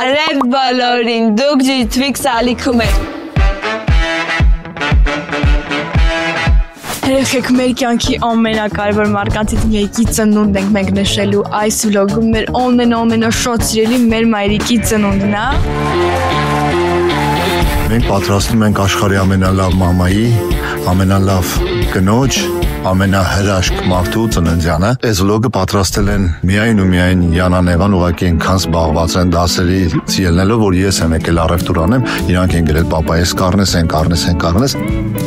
Բարև բոլորին, դուք ջիթվիկ սալիքում եք։ Երեխեք մեր կյանքի ամենակարևոր մարդկանցից մեկի ծնունդ ենք մենք նշելու այս վլոգում մեր ամենաշատ սիրելի մեր մայրիկի ծնունդն է։ Մենք պատրաստում ենք աշխարհի ամենալավ մամայի, ամենալավ կնոջ, ամենահրաշք մարդու ծննդյանը։ Այս վլոգը պատրաստել են միայն ու միայն Յանան Էվան, ուղղակի այնքան զբաղված են դասերից ելնելով, որ ես եմ եկել առևտուր անեմ, իրանք են գրել պապայես կառնես,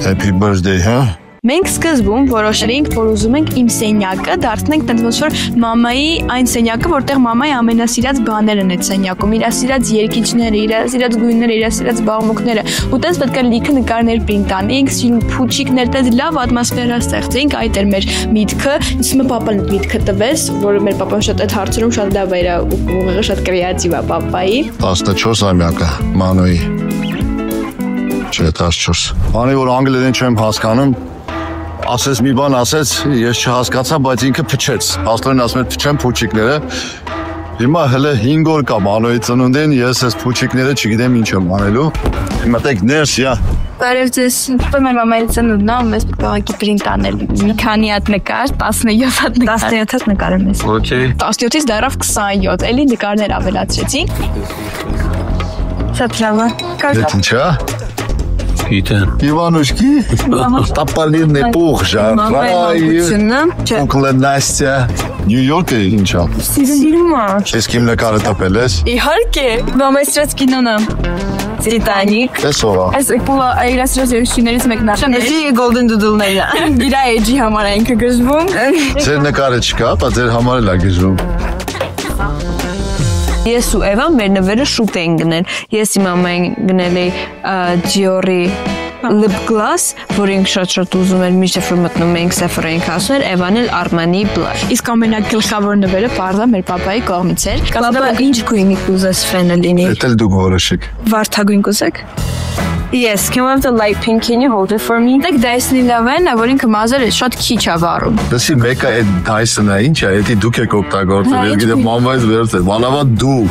happy birthday, հա։ Մենք սկզբում որոշեցինք, որ ուզում ենք իմ սենյակը դարձնենք տենց ոնց որ մամայի այն սենյակը, որտեղ մամայի ամենասիրած բաներն են այդ սենյակում, իր սիրած երգիչները, իր սիրած գույները, իր սիրած բաղմուկները, ու տենց պետք է լիքը նկարներ պրինտ անենք, փուչիկներ, տենց լավ ատմոսֆերա ստեղծենք, այդ էր մեր միտքը։ Իսկ պապան միտքը տվեց, որ մեր պապան շատ այդ հարցերում շատ լավ էր, ուղղակի շատ կրեատիվ է պապայի։ 14-ամյակը Մանոյի։ Չէ, 14։ Անի որ անգլերեն չեմ հասկանում, ասես մի բան ասեց, ես չհասկացա, բայց ինքը փչեց։ Աստորեն ասում եմ փչեմ փուչիկները։ Հիմա հələ 5 օր կա Մանոյի ծնունդին, ես այս փուչիկները չգիտեմ ինչ եմ անելու։ Մտեք ներս, յա։ Բարև ձեզ, մեր մամայի ծնունդն է, մեզ պետք է պրինտ անել մի քանի հատ նկար, 17 հատ նկար։ 17 հատ նկար եմ ես։ Okay։ 17-ից դեռավ 27, էլի նկարներ ավելացրեցինք։ Շատ լավ է։ Դե ինչ է։ Գիտեն։ Իվանուշկի, տապալիրն է պուղ ժարվայ, ունկլը Նաստյա, Նյու Յորքը ինչա։ Սիրում է։ Ես կիմ նկարը տպել ես։ Իհարկե, մամայի սրած կինոն է։ Տիտանիկ։ Ես ով է։ Այս պուլը այրած սրած երգիչներից մեկն է։ Էսի Golden Doodle-ն է։ Իրա էջի համար է ինքը գժվում։ Ձեր նկարը չկա, բայց ձեր համար էլ է գժվում։ Ես ու Էվան մեր նվերը շուտ էին գնել։ Ես իմ ամեն գնել էի Dior-ի lip gloss, որ ինք շատ ուզում էր, միշտ որ մտնում էինք Sephora էինք ասում էր, Էվան էլ Armani blush։ Իսկ ամենագլխավոր նվերը պարզա մեր պապայի կողմից էր։ Պապա ինչ գույնի կուզես ֆենը լինի։ Էդ էլ դուք որոշեք։ Վարդագույն կուզեք։ Yes, can we have the light pink? Can you hold it for me? Դեք Dyson-ի լավն է, որ ինքը մազերը շատ քիչ է վառում։ Դասի մեկը այդ Dyson-ը ինչ է, էդի դուք եք օգտագործել, ես գիտեմ մամայից վերցել, բանավա դու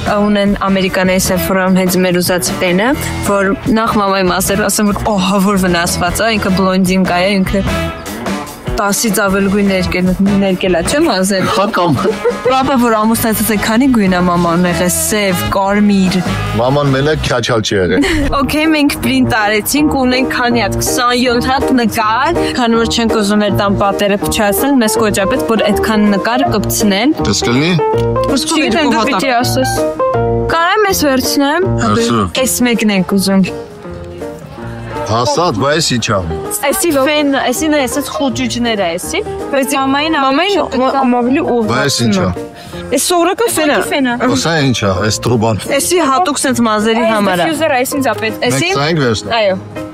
Ունեն ամերիկանայի Sephora-ում հենց մեր ուզած տենը, որ նախ մամայի մասերը ասեմ, որ օհա որ վնասված է, ինքը բլոնդին կա է, ինքը 10-ից ավել գույն ներկելա, չեմ ասել։ Խակամ։ Պապա որ ամուսնացած է, քանի գույն է մաման եղել, սև, կարմիր։ Մաման մենակ քյաչալ չի եղել։ Okay, մենք պրինտ արեցինք, ունենք քանի հատ 27 հատ նկար, քանի որ չենք ուզում մեր տան պատերը փչացնել, մեզ կոճապեց, որ այդքան նկար կպցնեն։ Դες կլինի։ Չգիտեմ դու պիտի ասես։ Կարամ ես վերցնեմ։ Այս մեկն ենք ուզում։ Հաստատ, բայց ինչա։ Այսի ֆեն, այսին է այսպես խոճուճներ է այսի։ Բայց մամային ավելի ուղղ։ Բայց ինչա։ Այս սովորական ֆեն է։ Սա ինչա, այս տրուբան։ Այսի հատուկ sense մազերի համար է։ Ֆյուզերը այսին ծապեց։ Այսի։ Մենք ցայինք վերցնել։ Այո։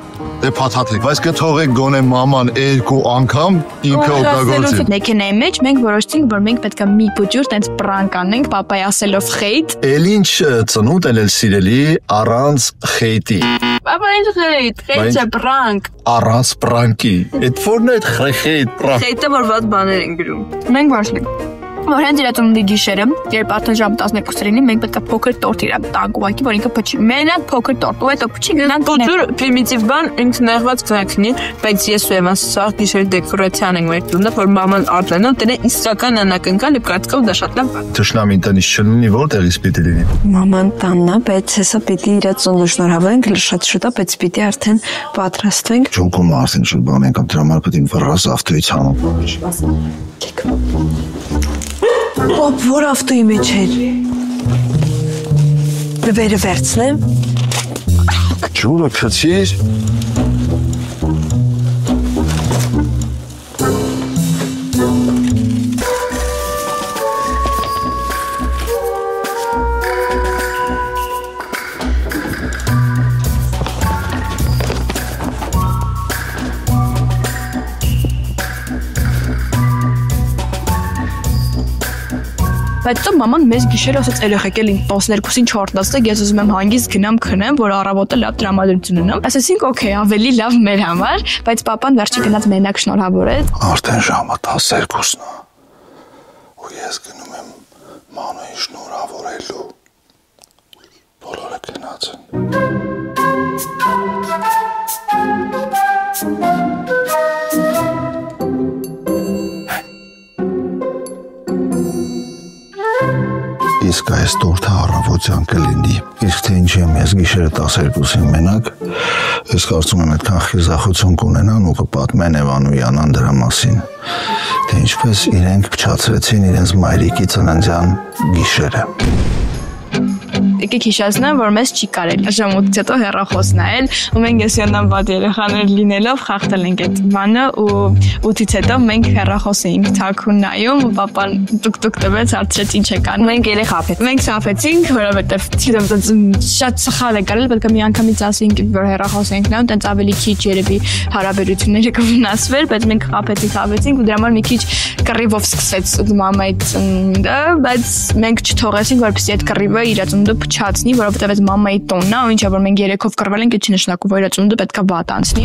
Դե փաթաթեք, բայց կթողեք գոնե մաման 2 անգամ ինքը օգտագործի։ Մեքենայի մեջ մենք որոշեցինք, որ մենք պետք է մի փոճուր տենց պրանկ անենք, պապայի ասելով խեյթ։ Էլ ինչ ծնունդ էլ սիրելի առանց խեյթի։ Պապա ինչ խեյթ, խեյթը պրանկ։ Առանց պրանկի։ Այդ ո՞րն է խեյթ պրանկ։ Խեյթը որ ված բաներ են գրում։ Մենք որոշենք որ հենց իր ծնունդի գիշերը, երբ արդեն ժամ 12-ին մենք պետք է փոքր տորտ իրան տանք ուղղակի, որ ինքը փչի։ Մենակ փոքր տորտ, ու հետո փչի գնանք։ Փոքր պրիմիտիվ բան, ինքը նեղված կնի, բայց ես ու Էվան սա գիշեր դեկորացիան ենք մեր տունը, որ մաման արտենա, դե իսկական անակնկալ ու կրածքով դա շատ լավ։ Թշնամին տնից չլինի, որտեղից պիտի լինի։ Մաման տանն է, բայց հեսա պիտի իր ծնունդ շնորհավորենք, շատ շուտ է, բայց պիտի արդեն պատրաստվենք։ Ջոկում արդեն շուտ բան ենք, դրա համար պետք է վռազ ավտոյից հանում։ Պապ, որ ավտոյի մեջ էր։ Նվերը վերցնեմ։ Ջուրը քցիր։ Բայց դու մաման մեզ գիշերը ասաց երեխեք էլ 12-ին 4-ին ես ուզում եմ հանգիստ գնամ քնեմ, որ առավոտը լավ տրամադրություն ունեմ։ Ասացինք օքեյ, ավելի լավ մեր համար, բայց պապան վերջի գնաց մենակ շնորհավորեց։ Արդեն ժամը 12-ն է։ Ու ես գնում եմ Մանոյի շնորհավորելու։ իսկ այս տորթը առավոտյան կլինի։ Իսկ թե ինչ եմ ես գիշերը 12-ին մենակ, ես կարծում եմ այդքան խիզախություն կունենան ու կպատմեն Էվանույանան դրա մասին, թե ինչպես իրենք փչացրեցին իրենց մայրիկի ծննդյան գիշերը։ Եկեք հիշեցնեմ, որ մեզ չի կարելի ժամուտից հետո հեռախոս նայել, ու մենք եսյանան վատ երեխաներ լինելով խախտել ենք այդ բանը ու 8-ից հետո մենք հեռախոս էինք թաքուն նայում ու պապան տուկ-տուկ տվեց, հարցրեց ինչ է կան։ Մենք երեք խաբեցինք։ Մենք խաբեցինք, որովհետև շատ սխալ է կարել, պետք է մի անգամից ասենք, որ հեռախոս ենք նայում, տենց ավելի քիչ երևի հարաբերությունները կվնասվեր, բայց մենք խաբեցինք ու դրա համար մի քիչ կռիվով սկսեց մամայի ծնունդը, բայց մենք չթողեցինք, որպեսզի այդ կռիվը իր ծնունդը փչացնի, որովհետև այդ մամայի տոնն է, ու ինչա որ մենք երեքով կռվել ենք, այդ չի նշանակում, որ իր ծնունդը պետքա վատ անցնի։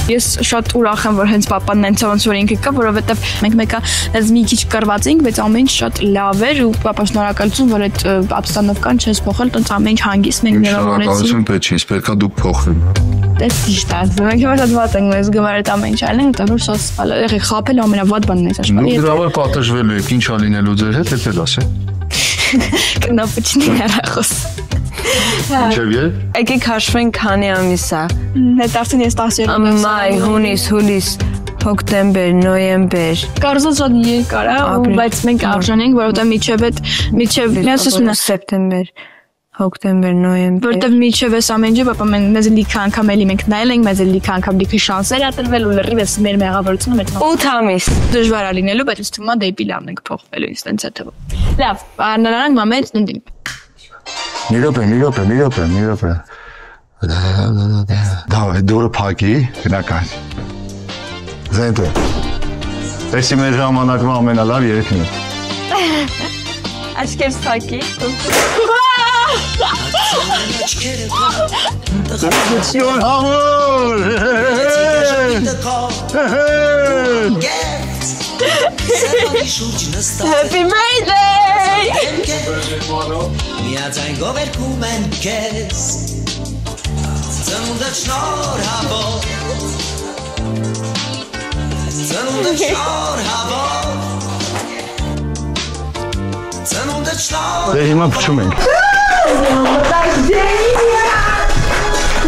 Ես շատ ուրախ եմ, որ հենց պապան նենց ոնց որ ինքը կա, որովհետև մենք մեկը այս մի քիչ կռված էինք, բայց ամեն ինչ շատ լավ էր ու պապա շնորհակալություն, որ այդ ապստանովկան չես փոխել, տենց ամեն ինչ հանգիստ մենք ներողեցինք։ Շնորհակալություն պետք չի, պետքա դուք փոխվեք։ Դες ճիշտ է, մենք շատ վատ ենք, մեզ գումարը այդ ամեն ինչ այլն, տանուր շատ սխալ է, եղեք խաբել ամենավատ բանն է աշխարհի։ Դու դրա համար պատժվելու եք, ինչ ա լինելու ձեր հետ, էլ ասե։ Կնոպուչնի հեռախոս։ Ինչև է։ Եկեք հաշվենք քանի ամիս է։ Net արդեն ես 10 Մայ, հունիս, հուլիս, հոկտեմբեր, նոյեմբեր։ Կարծես շատ երկար է, բայց մենք արժան ենք, որովհետև միջև սեպտեմբեր, հոկտեմբեր, նոյեմբեր։ Որտեվ միջև էս ամեն ինչը պապա մեզ լիքը անգամ էլի մենք նայել ենք, մեզ լիքը անգամ լիքը շանսեր ա տրվել ու լրիվ էս մեր մեղավորությունը մեծ 8 ամիս։ դժվար է լինելու, բայց ինձ թվում է դեպի լավն ենք փոխվելու ինձ տենց է թվում։ Լավ, աննանանք մամայից ննդին։ Մի րոպե։ Դավայ, դուրը փակի, գնական։ Զենտը։ Էսի մեր ժամանակվա ամենալավ երեքին է։ Աչքերս փակի։ Տրադիցիոն համոր։ Happy birthday! Միաձայնով երգում են քեզ Ծնունդը շնորհավոր Ծնունդը շնորհավոր Ծնունդը շնորհավոր Դե հիմա փչում ենք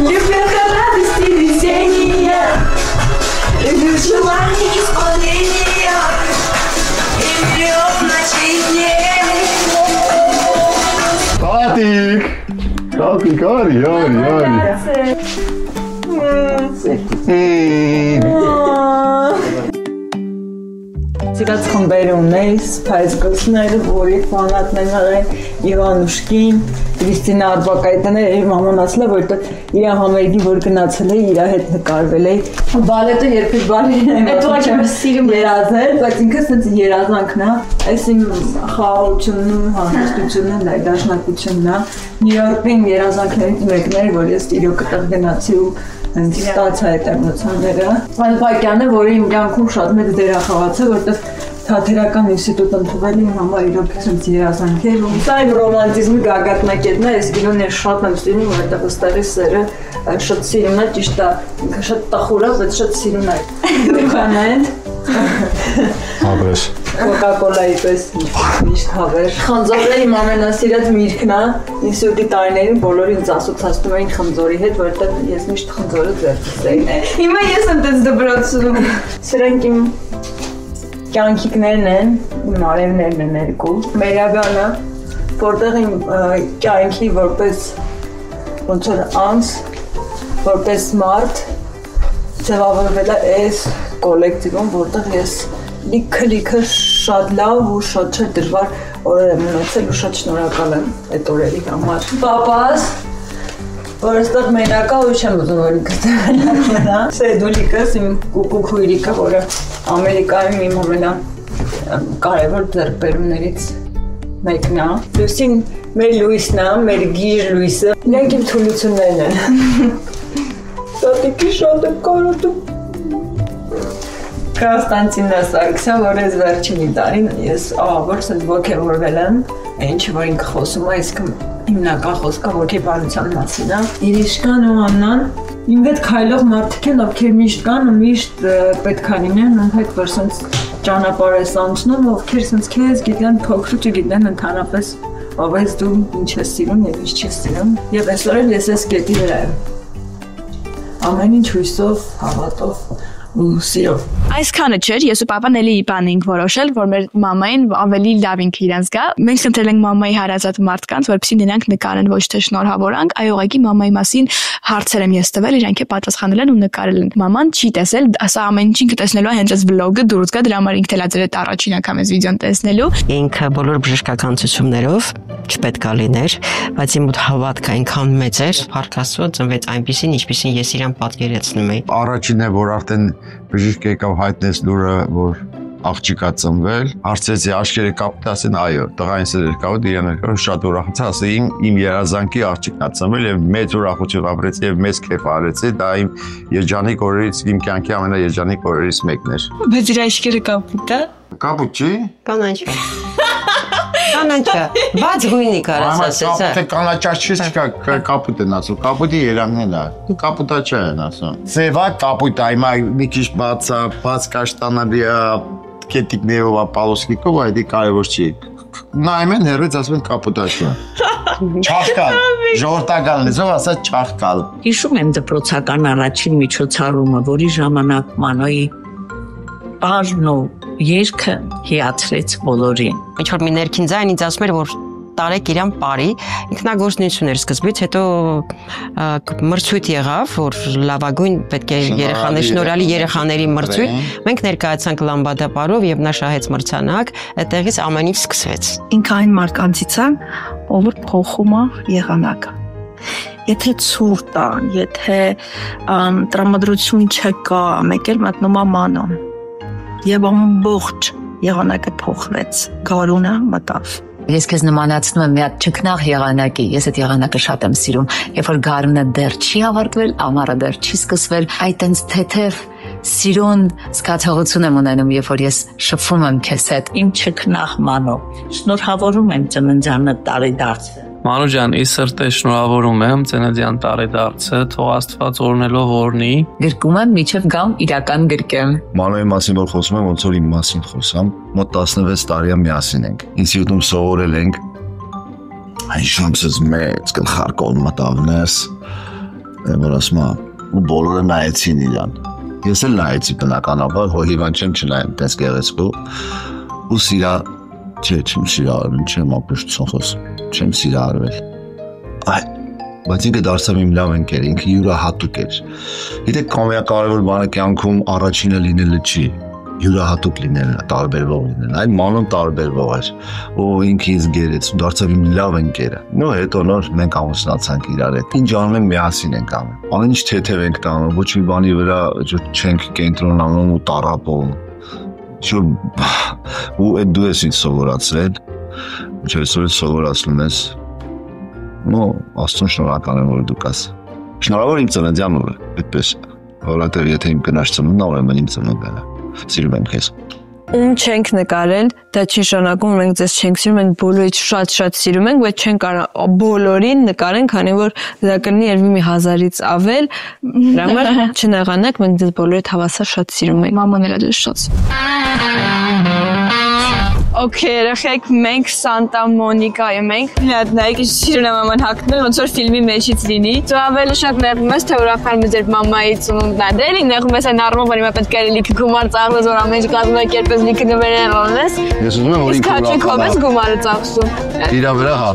Любя радости весенняя Люблю желание исполнения И миллион ночей дней Տատիկ, արի Սիրած խմբեր ունեի, սպայց գլսները, որի ֆանատներ եղեն Իվանուշկին, Կրիստինա Արբակայտանը, իր մաման ասել է, որտեղ իր համերգին, որ գնացել է, իր հետ նկարվել է։ Բալետը երբեք բալետն եմ երազել, բայց ինքը սենց երազանքն է, այս իմ խաղաղությունն ու հանգստությունն է, դաշնակությունն է։ Նյու Յորքում երազանքներից մեկն էր, որ ես իրոք այդտեղ գնացի ու հենց ստացա այդ էմոցիաները։ Ալբակյանը, որը իմ կյանքում շատ մեծ դեր է խաղացել, որտեղ թատերական ինստիտուտ ընդունվել իմ համար իրոք հենց երազանքեր ու սա իմ ռոմանտիզմի գագաթնակետն է, ես իրոք ես շատ եմ սիրում, որտեղ ըստեղի սերը շատ սիրուն է, ճիշտ է, ինքը շատ տխուր է, բայց շատ սիրուն է։ Դուքան այդ Հաբրես Կոկա-կոլայի պես միշտ հավեր։ Խնձորը իմ ամենասիրած միրգն է, ինստիտուտի տարիներին բոլորը ինձ ասոցացնում էին խնձորի հետ, որովհետև ես միշտ խնձորը ձեռքիս էի։ Հիմա ես եմ տես դպրոցում։ Սրանք իմ կյանքիկներն են, իմ արևներն են երկու։ Մերագանը, որտեղ իմ կյանքի որպես ոնց որ անձ, որպես մարդ ձևավորվել է այս կոլեկտիվում, որտեղ ես լիքը շատ լավ ու շատ չէ դժվար օրեր եմ ունեցել ու շատ շնորհակալ եմ այդ օրերի համար։ Պապաս, որ այստեղ մենակա ու չեմ ուզում որ ինքս մնա։ Սեդուլիկս իմ կուկուքույրիկը, որը Ամերիկայում իմ ամենակարևոր ձեռքբերումներից մեկն է։ Լուսին մեր լույսն է, մեր գիր լույսը։ Նրանք իմ թուլություններն են։ Տատիկի շատ եմ կարոտում։ Կոստանտինա Սարգսյան, որ ես վերջին տարին ես ահավոր սենց ոգևորվել եմ, ինչը որ ինքը խոսում է, իսկ հիմնական խոսքը ոգեբանության մասին է։ Իրիշկան ու Աննան իմ հետ քայլող մարդիկ են, ովքեր միշտ կան ու միշտ պետք է լինեն ու հետ որ սենց ճանապարհ ես անցնում, ովքեր sense քեզ գիտեն փոքր ու գիտեն ընդհանրապես ով ես դու ինչ ես սիրում եւ ինչ չես սիրում եւ այսօր էլ ես այս կետի վրա եմ ամեն ինչ հույսով հավատով ու սիրով Այսքանը չէր, ես ու պապան էլի բան էինք որոշել, որ մեր մամային ավելի լավ ինքը իրանց գա։ Մենք խնդրել ենք մամայի հարազատ մարդկանց, որպեսզի նրանք նկարեն ոչ թե շնորհավորանք, այլ ուղղակի մամայի մասին հարցեր եմ ես տվել, իրանք պատասխանել են ու նկարել են։ Մաման չի տեսել, ասա ամեն ինչին կտեսնելու հենց այս վլոգը դուրս գա, դրա համար ինքը թելաձել է առաջին անգամ այս վիդեոն տեսնելու։ Ինքը բոլոր բժշկական ցուցումներով չպետք է լիներ, բայց իմ մոտ հավատքը այնքան մեծ էր, փառքաստու ծնվեց այնպեսին, ինչպեսին ես իրան պատկերացնում էի։ Առաջինն է, որ արդեն բժիշկ եկավ հայտնեց լուրը, որ աղջիկ է ծնվել, հարցրեցի աչքերը կապտ, ասեն այո, տղային սեր կապտ, իրան էր շատ ուրախացա, ասա իմ երազանքի աղջիկն է ծնվել եւ մեծ ուրախություն ապրեցի եւ մեծ քեֆ արեցի, դա իմ երջանիկ օրերից, իմ կյանքի ամենաերջանիկ օրերից մեկն էր։ Բայց իր աչքերը կապուտ է։ Կապուտ չի։ Կանաչ։ Կանաչա, բաց գույնի կարաս ասեցա։ Կապուտը կանաչած չկա, կապուտ են ասում, կապուտի երանքն է, կապուտա չեն ասում։ Սևա կապուտ, այմա մի քիչ բաց կաշտանալի է, կետիկներով, պալոսկիկով, այդի կարևոր չի։ Նայում են հերից ասում են կապուտա չի։ Չախկալ, ժողովրդական լեզվով ասած չախկալ։ Հիշում եմ դպրոցական առաջին միջոցառումը, որի ժամանակ Մանոյի բաժն ու երգը հիացրեց բոլորին։ Ինչ որ մի ներքին ձայն ինձ ասում էր, որ տարեք իրան բարի, ինքնագործունություն էր սկզբից, հետո մրցույթ եղավ, որ լավագույն պետք է երեխաներ, շնորհալի երեխաների մրցույթ։ Մենք ներկայացանք լամբադապարով եւ նա շահեց մրցանակ, այդտեղից ամեն ինչ սկսվեց։ Ինքը այն մարկանցից է, ով փոխում է եղանակը։ Եթե ցուրտ է, եթե տրամադրություն չկա, մեկ էլ մտնում է մանոն։ Եվ ամբողջ եղանակը փոխվեց, գարունը մտավ։ Ես քեզ նմանացնում եմ մի հատ ճկնաղ եղանակի, ես այդ եղանակը շատ եմ սիրում, երբ որ գարունը դեռ չի ավարտվել, ամառը դեռ չի սկսվել, այդ այնց թեթև սիրուն զգացողություն եմ ունենում, երբ որ ես շփվում եմ քեզ հետ։ Իմ ճկնաղ Մանո, շնորհավորում եմ ծննդյանը տարեդարձը։ Մանու ջան, ի սրտե շնորհավորում եմ ծննդյան տարեդարձը, թող Աստված օրնելով օրնի։ Գրկում եմ միջև գամ իրական գրկեմ։ Մանոյի մասին որ խոսում եմ, ոնց որ իմ մասին խոսամ, մոտ 16 տարի միասին ենք։ Ինստիտուտում սովորել ենք։ Այն շանսից մեծ գլխարկով մտավներս, որ ասում ու բոլորը նայեցին իրան։ Ես էլ նայեցի բնականաբար, հոհիվան չեմ չնայեմ տես գեղեցկու ու սիրա չեմ սիրարվել, չեմ ապուշտություն խոսում, չեմ սիրարվել։ Բայց ինքը դարձավ իմ լավ ընկեր, ինքը յուրահատուկ էր։ Գիտեք, կարևոր բանը կյանքում առաջինը լինելը չի, յուրահատուկ լինելն է, տարբերվող լինելն, այլ Մանոն տարբերվող էր, ու ինքը ինձ գերեց, ու դարձավ իմ լավ ընկերը։ Նո հետո նոր մենք ամուսնացանք իրար հետ։ Ինչ անում ենք միասին ենք անում։ Ամեն ինչ թեթև ենք տանում, ոչ մի բանի վրա չենք կենտրոնանում ու տառապում։ Ու այդ դու ես ինձ սովորացրել, ինչ այսօր սովորացնում ես, Աստծուն շնորհակալ եմ, որ դու կաս։ Շնորհավոր իմ ծննդյան օրը, այդպես, որովհետև եթե իմ կնաշ ծնունդն է, ուրեմն իմ ծնունդն է։ Սիրում եմ քեզ։ Ում չենք նկարել, դա չի նշանակում մենք ձեզ չենք սիրում, մենք բոլորից շատ սիրում ենք, բայց չենք կարող բոլորին նկարենք, քանի որ դա կլինի երևի մի 1000-ից ավել, դրա համար չնեղանաք, մենք ձեզ բոլորիդ հավասար շատ սիրում ենք։ Մաման էլ է շատ։ Okay, երեխեք, մենք Սանտա Մոնիկայում ենք։ Միատ նայեք, սիրուն եմ մաման հագնել, ոնց որ ֆիլմի մեջից լինի։ Դու ավելի շատ նեղում ես, թե ուրախանում ես ձեր մամայի ծնունդն է։ Դե նեղում ես այն առումով, որ հիմա պետք է լիքը գումար ծախսես, որ ամեն ինչ կազմակերպես, լիքը նվերներ անես։ Ես ուզում եմ, որ ինքը հաճույքով ես գումարը ծախսում։ Իրա վրա հա։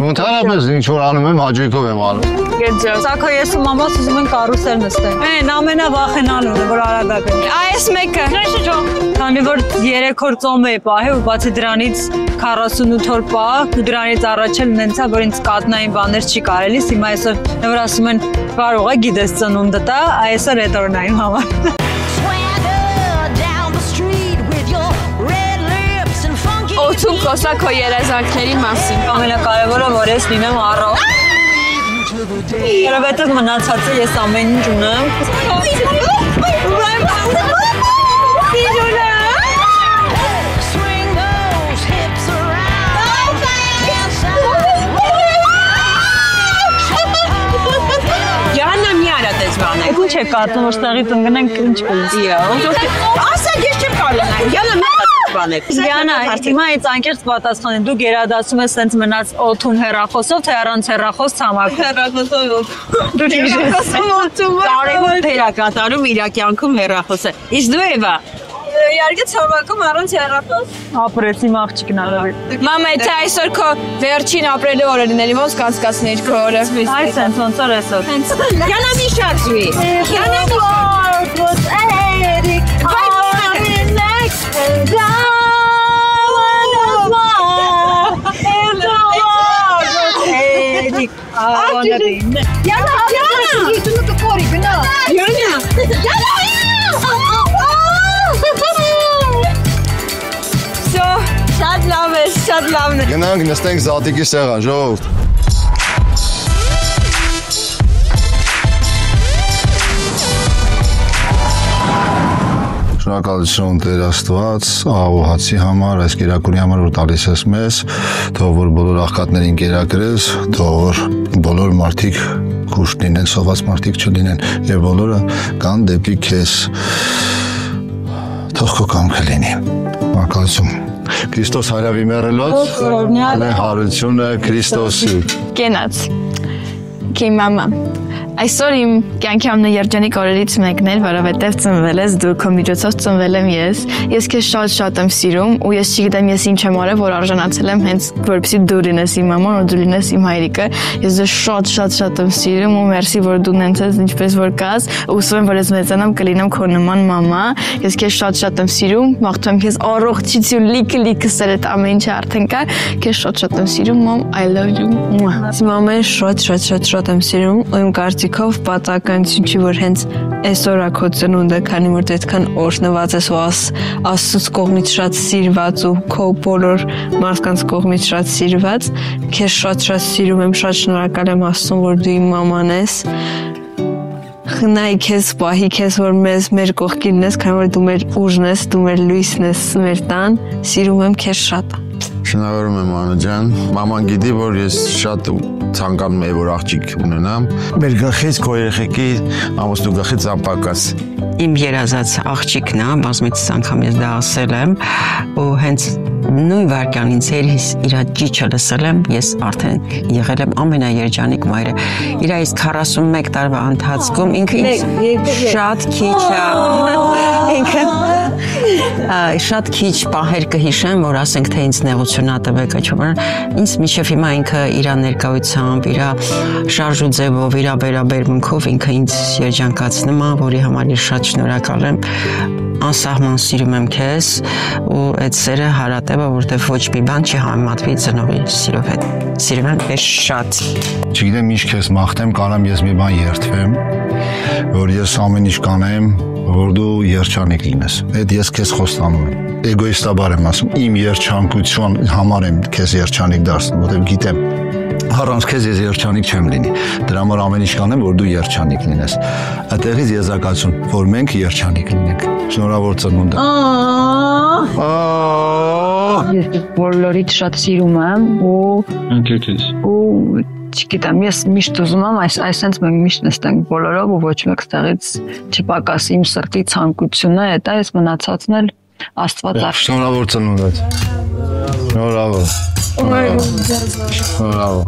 Ընդհանրապես ինչ որ անում եմ, հաճույքով եմ անում։ Սակո ես ու մամաս ուզում են կարուսել նստեն։ Այն ամենավախենալն է, որ արագ գնի։ Այս մեկը։ Քանի որ 3 օր ծոմ է պահել ու բացի դրանից 48 օր պահ, ու դրանից առաջ էլ նենցա, որ ինձ կատնային բաներ չի կարելիս, հիմա այսօր նոր ասում են կարող է գիտես ծնունդը տա, այսօր այդ օրն է իմ համար։ Օթում խոսա քո երազանքների մասին։ Ամենակարևորը, որ ես լինեմ առող։ Երևետև մնացածը ես ամեն ինչ ունեմ։ Յանա մի արա դες բանը։ Ինչ է կատում, որ ստեղից ընկնենք ինչ կլինի։ Ասա ես չեմ Յանա մեղացանել։ Յանա, հիմա այդ անկեղծ պատասխանին դու գերադասում ես սենց մնաց օթում հեռախոսով, թե առանց հեռախոս ցամաքում։ Հեռախոսով։ Դու հեռախոսով օթում։ Կարևոր դերակատարում իր կյանքում հեռախոսը։ Իսկ դու Էվա։ Իհարկե ցամաքում առանց հեռախոս։ Ապրեցի աղջիկն ալավի։ Մամա, եթե այսօր քո վերջին ապրելու օրը լինելի, ոնց կանցկացնեիր քո օրը։ Այս սենց ոնց որ այսօր։ Յանա մի շարժվի։ Յանա Շատ լավ է, շատ լավն է։ Գնանք նստենք զատիկի սեղան, ժողովուրդ։ Շնորհակալություն Տեր Աստված, ահողացի համար, այս կերակուրի համար, որ տալիս ես մեզ, թող որ բոլոր աղքատներին կերակրես, թող որ բոլոր մարդիկ կուշտ լինեն, սոված մարդիկ չլինեն, եւ բոլորը կան դեպի քեզ։ Թող քո կամքը լինի։ Շնորհակալություն։ Քրիստոս հարավի մեռելոց, հարությունը Քրիստոսի։ Կենաց։ Քեի մամա։ Այսօր իմ կյանքի ամենաերջանիկ օրերից մեկն էր, որովհետև ծնվել ես դու, քո միջոցով ծնվել եմ ես։ Ես քեզ շատ եմ սիրում ու ես չգիտեմ ես ինչ եմ արել, որ արժանացել եմ հենց որպեսզի դու լինես իմ մաման ու դու լինես իմ հայրիկը։ Ես դու շատ եմ սիրում ու մերսի, որ դու նենց ես ինչպես որ կաս, ու ուսում եմ, որ ես մեծանամ կլինեմ քո նման մամա։ Ես քեզ շատ եմ սիրում, մաղթում եմ քեզ առողջություն, լիքը սերդ ամեն ինչը արդեն կա։ Քեզ շատ եմ սիրում, mom, I love you։ Մամային շատ եմ սիրում, ու իմ կարծիքով պատահականություն չի, որ հենց այսօր է քո ծնունդը, քանի որ այդքան օրհնված ես ու Աստծուց կողմից շատ սիրված ու քո բոլոր մարդկանց կողմից շատ սիրված, քեզ շատ սիրում եմ, շատ շնորհակալ եմ Աստծուն, որ դու իմ մաման ես։ Խնայի քեզ, պահի քեզ, որ մեր կողքին ես, քանի որ դու մեր ուժն ես, դու մեր լույսն ես մեր տան, սիրում եմ քեզ շատ։ Շնորհավորում եմ Աննա ջան, մաման գիտի, որ ես շատ ցանկանում եմ որ աղջիկ ունենամ։ Մեր գլխից քո երեխեքի ամուսնու գլխից անպակաս։ Իմ երազած աղջիկն է, բազմից անգամ ես դա ասել եմ, ու հենց նույն վարքյանին ծերիս իր ջիջը լսել եմ, ես արդեն եղել եմ ամենաերջանիկ մայրը։ Իր այս 41 տարվա ընթացքում ինքը շատ քիչ շատ քիչ պահեր կհիշեմ, որ ասենք թե ինձ նեղություն ա տվել, ինձ միշտ հիմա ինքը իր ներկայությամբ, իր շարժու ձևով, իր վերաբերմունքով ինքը ինձ երջանկացնում է, որի համար ես շատ շնորհակալ եմ։ Անսահման սիրում եմ քեզ ու այդ սերը հարատև է, որտեղ ոչ մի բան չի համեմատվի ծնողի սիրով հետ։ Սիրում եմ քեզ շատ։ Չգիտեմ ինչ քեզ մաղթեմ, կարամ ես մի բան երդվեմ, որ ես ամեն ինչ կանեմ, որ դու երջանիկ լինես։ Այդ ես քեզ խոստանում եմ։ Էգոիստաբար եմ ասում, իմ երջանկության համար եմ քեզ երջանիկ դարձնում, որտեղ գիտեմ առանց քեզ ես երջանիկ չեմ լինի։ Դրա համար ամեն ինչ կանեմ, որ դու երջանիկ լինես։ Այդտեղից եզակացում, որ մենք երջանիկ լինենք։ Շնորհավոր ծնունդ։ Ես բոլորիդ շատ սիրում եմ ու չգիտեմ, ես միշտ ուզում եմ այսպես մենք միշտ նստենք բոլորով ու ոչ մեկ ստեղից չպակասի իմ սրտի ցանկությունը, դա ես մնացածն էլ Աստված արժե։ Շնորհավոր ծնունդ։ Շնորհավոր։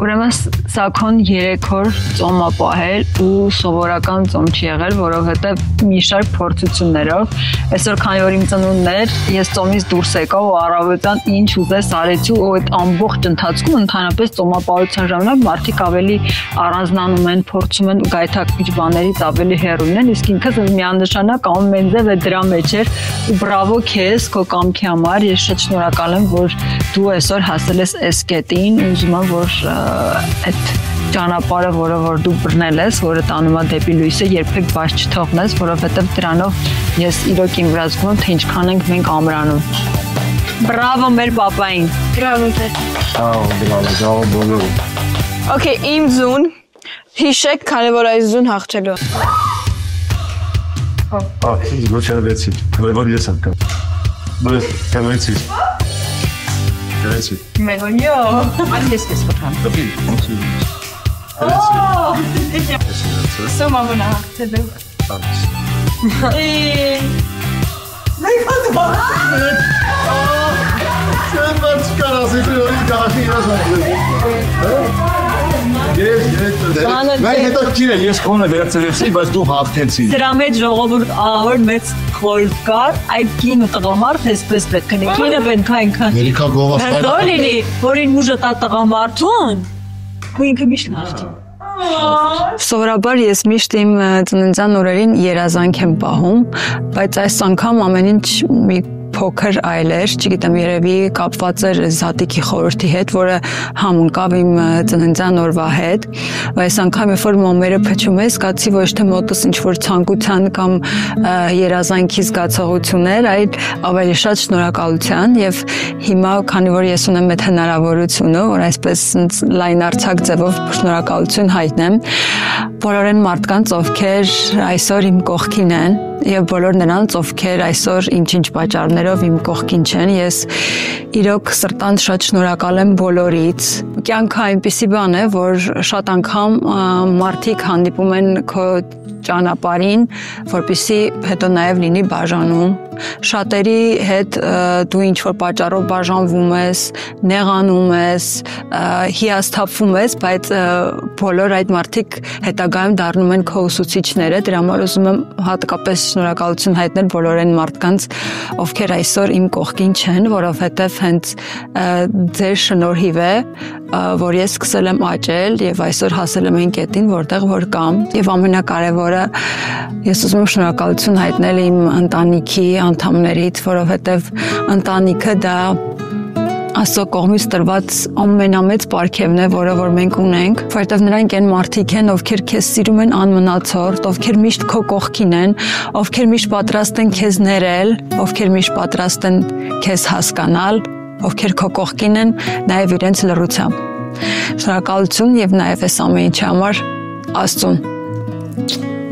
Ուրեմն սա քոն 3 օր ծոմ ա պահել ու սովորական ծոմ չի եղել, որովհետև մի շարք փորձություններով այսօր քանի որ իմ ծնունդն էր, ես ծոմից դուրս եկա ու առավոտյան ինչ ուզես արեցի ու այդ ամբողջ ընթացքում ընդհանրապես ծոմապահության ժամանակ մարդիկ ավելի առանձնանում են, փորձում են գայթակղիչ բաներից ավելի հեռու լինեն, իսկ ինքս միանշանակ ամենձև է դրա մեջ էր ու բրավո քեզ քո կամքի համար, ես շատ շնորհակալ եմ, որ դու այսօր հասել ես այս կետին, ուզում եմ, որ այդ ճանապարհը, որը որ դու բռնել ես, որը տանում է դեպի լույսը, երբեք բաց չթողնես, որովհետև դրանով ես իրոք իմ վրա զգում եմ, թե ինչքան ենք մենք ամրանում։ Բրավո մեր պապային։ Բրավո դեր։ Բրավո բոլորը։ Okay, իմ զուն հիշեք, քանի որ այս զուն հաղթելու։ Ոչ արվեցի, որ ես եմ կամ։ Բայց կամեցի։ Մեղոնյո։ Այս ես կսպրամ։ Սոմա մնա հաղթելու։ Մենք հատվածում Չեմ չկար ասել, որ գաղտնի իրազանք Մենք հետո կիրել, ես քոնը վերացրեցի, բայց դու հաղթեցի Դրա մեջ ժողովուրդ ահավոր մեծ խորհուրդ կար, այդ կինը տղամարդ էսպես պետք է կինը պետք է այնքան Երիքա գովաստայր Հերդոր լինի, որին ուժը տա տղամարդուն, ու ինքը միշտ նավթի Սովորաբար ես միշտ իմ ծննդյան օրերին երազանք եմ պահում, բայց այս անգամ ամեն ինչ մի փոքր այլ էր, չգիտեմ, երևի կապված էր Զատիկի խորհրդի հետ, որը համընկավ իմ ծննդյան օրվա հետ, բայց անգամ երբ որ մամերը փչում է, զգացի ոչ թե մոտս ինչ-որ ցանկության կամ երազանքի զգացողություններ, այլ ավելի շատ շնորհակալության եւ հիմա, քանի որ ես ունեմ այդ հնարավորությունը, որ այսպես լայնարձակ ձևով շնորհակալություն հայտնեմ բոլոր այն մարդկանց, ովքեր այսօր իմ կողքին են եւ բոլոր նրանց, ովքեր այսօր ինչ-ինչ պատճառներով իմ կողքին չեն, ես իրոք սրտանց շատ շնորհակալ եմ բոլորից։ Կյանքը այնպիսի բան է, որ շատ անգամ մարդիկ հանդիպում են քո ճանապարհին, որպեսզի հետո նաև լինի բաժանում։ Շատերի հետ դու ինչ-որ պատճառով բաժանվում ես, նեղանում ես, հիասթափվում ես, բայց բոլոր այդ մարդիկ հետագայում դառնում են քո ուսուցիչները, դրա համար ուզում եմ հատկապես շնորհակալություն հայտնել բոլոր այն մարդկանց, ովքեր այսօր իմ կողքին չեն, որովհետև հենց ձեր շնորհիվ է, որ ես սկսել եմ աճել եւ այսօր հասել եմ այն կետին, որտեղ որ կամ, եւ ամենակարևորը ես ուզում եմ շնորհակալություն հայտնել իմ ընտանիքի անդամներից, որովհետև ընտանիքը դա Աստծո կողմից տրված ամենամեծ պարգևն է, որը որ մենք ունենք, որովհետև նրանք այն մարդիկ են, ովքեր քեզ սիրում են անմնացորդ, ովքեր միշտ քո կողքին են, ովքեր միշտ պատրաստ են քեզ ներել, ովքեր միշտ պատրաստ են քեզ հասկանալ, ովքեր քո կողքին են նաև իրենց լռությամբ։ Շնորհակալություն եւ նաև այս ամեն ինչի համար Աստծուն։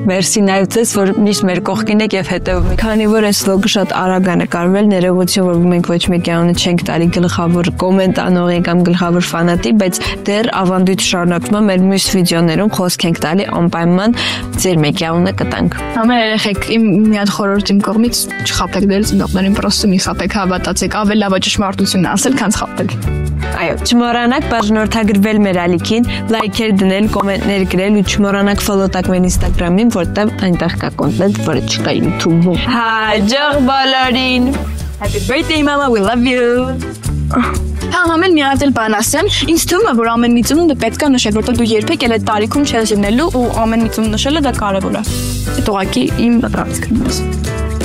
Մերսի նաև ձեզ, որ միշտ մեր կողքին եք եւ հետեւում եք։ Քանի որ այս վլոգը շատ արագ է նկարվել, ներողություն, որ մենք ոչ մեկի անունը չենք տալի գլխավոր կոմենտ անողի կամ գլխավոր ֆանատի, բայց դեռ ավանդույթ շարունակվում է մեր մյուս վիդեոներում խոսք ենք տալի անպայման ձեր մեկի անունը կտանք։ Ամեն երեխեք իմ մի հատ խորհուրդ իմ կողմից չխաբեք դեր ծնողներին, պրոստը մի խաբեք, հավատացեք, ավելի լավ է ճշմարտությունն ասել, քան խաբել։ Այո, չմոռանաք բաժանորդագրվել մեր ալիքին, լայքեր դնել, կոմենտներ գրել ու չմոռանաք ֆոլո տալ մեր Instagram-ին, որտեղ այնտեղ կա կոնտենտ, որը չկա YouTube-ում։ Հաջող բոլորին։ Happy birthday mama, we love you։ Ամեն մի հատ էլ բան ասեմ, ինձ թվում է, որ ամեն մի ծնունդը պետք է նշել, որտեղ դու երբեք էլ այդ տարիքում չես լինելու ու ամեն մի ծնունդ նշելը դա կարևոր է։ Այդ ուղղակի իմ դրացքն է։